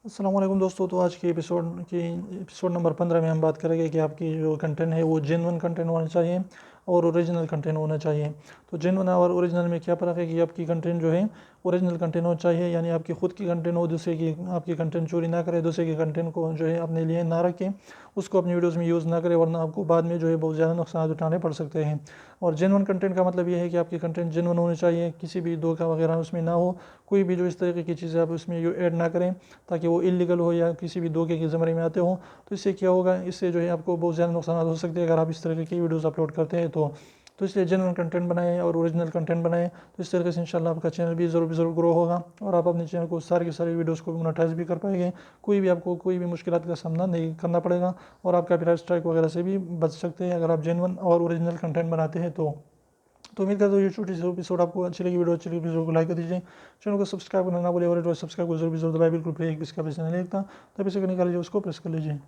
अस्सलाम वालेकुम दोस्तों। तो आज के एपिसोड नंबर 15 में हम बात करेंगे कि आपकी जो कंटेंट है वो जेन्युइन कंटेंट होना चाहिए और ओरिजिनल कंटेंट होना चाहिए। तो जेन्युइन और ओरिजिनल में क्या फ़र्क है कि आपकी कंटेंट जो है ओरिजिनल कंटेंट होना चाहिए, यानी आपकी खुद की कंटेंट हो, दूसरे की आपकी कंटेंट चोरी ना करे, दूसरे के कंटेंट को जो है अपने लिए ना रखें, उसको अपनी वीडियोज़ में यूज़ ना करें, वरना आपको बाद में जो है बहुत ज़्यादा नुकसान उठाने पड़ सकते हैं। और जेन्युइन कंटेंट का मतलब ये है कि आपकी कंटेंट जेन्युइन होनी चाहिए, किसी भी धोखा वगैरह उसमें ना हो, कोई भी जो इस तरीके की चीज़ें आप उसमें ऐड ना करें ताकि वो इलीगल हो या किसी भी धोखे के ज़मरे में आते हो। तो इससे क्या होगा, इससे जो है आपको बहुत ज़्यादा नुकसान हो सकते हैं अगर आप इस तरीके की वीडियोज़ अपलोड करते हैं। तो इसलिए जेन्युइन कंटेंट बनाएं और ओरिजिनल कंटेंट बनाएं, तो इस तरीके से इंशाल्लाह आपका चैनल भी ज़रूर ग्रो होगा और आप अपने चैनल को सारी की सारी वीडियोज़ को मोनेटाइज भी कर पाएंगे। आपको कोई भी मुश्किलात का सामना नहीं करना पड़ेगा और आप कॉपीराइट स्ट्राइक वगैरह से भी बच सकते हैं अगर आप जेन्युइन और ओरिजिनल कंटेंट बनाते हैं। तो उम्मीद करता हूँ ये छोटी सी एपिसोड आपको अच्छी लगी। वीडियो अच्छी लगी वीडियो को लाइक कर दीजिए, चैनल को सब्सक्राइब करना ना भूलिए और सब्सक्राइब को जरूर दबाए, बिल्कुल फ्री है, किसका पैसा नहीं लगता, तभी से करने का लीजिए उसको प्रेस कर लीजिए।